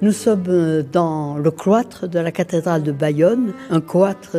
Nous sommes dans le cloître de la cathédrale de Bayonne, un cloître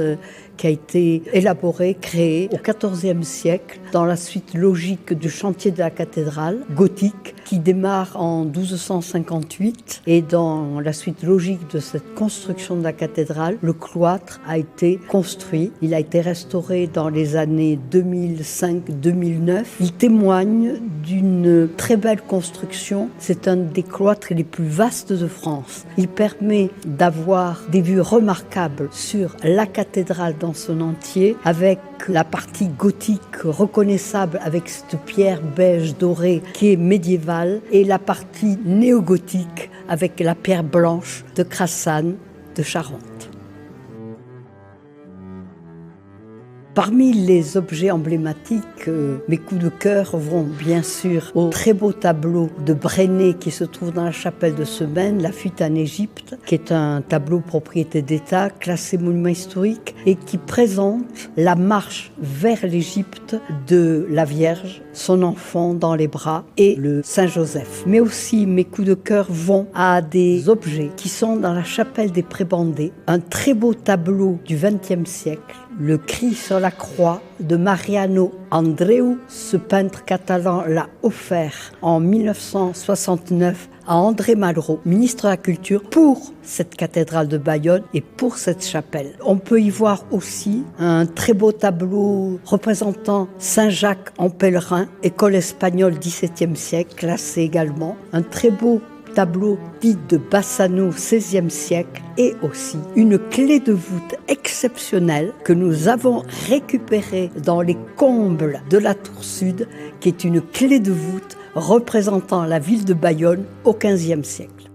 qui a été élaboré, créé au XIVe siècle dans la suite logique du chantier de la cathédrale gothique qui démarre en 1258 et dans la suite logique de cette construction de la cathédrale, le cloître a été construit. Il a été restauré dans les années 2005-2009. Il témoigne d'une très belle construction. C'est un des cloîtres les plus vastes de France. Il permet d'avoir des vues remarquables sur la cathédrale dans son entier, avec la partie gothique reconnaissable avec cette pierre beige dorée qui est médiévale et la partie néogothique avec la pierre blanche de Crassane de Charente. Parmi les objets emblématiques, mes coups de cœur vont bien sûr au très beau tableau de Brenner qui se trouve dans la chapelle de Semaine, La fuite en Égypte, qui est un tableau propriété d'État, classé monument historique et qui présente la marche vers l'Égypte de la Vierge, son enfant dans les bras et le Saint-Joseph. Mais aussi mes coups de cœur vont à des objets qui sont dans la chapelle des Prébandés, un très beau tableau du XXe siècle, Le cri sur la croix de Mariano Andreu. Ce peintre catalan l'a offert en 1969 à André Malraux, ministre de la Culture, pour cette cathédrale de Bayonne et pour cette chapelle. On peut y voir aussi un très beau tableau représentant Saint-Jacques en pèlerin, école espagnole XVIIe siècle, classé également. Un très beau tableau dit de Bassano, XVIe siècle, et aussi une clé de voûte exceptionnelle que nous avons récupérée dans les combles de la tour sud, qui est une clé de voûte représentant la ville de Bayonne au XVe siècle.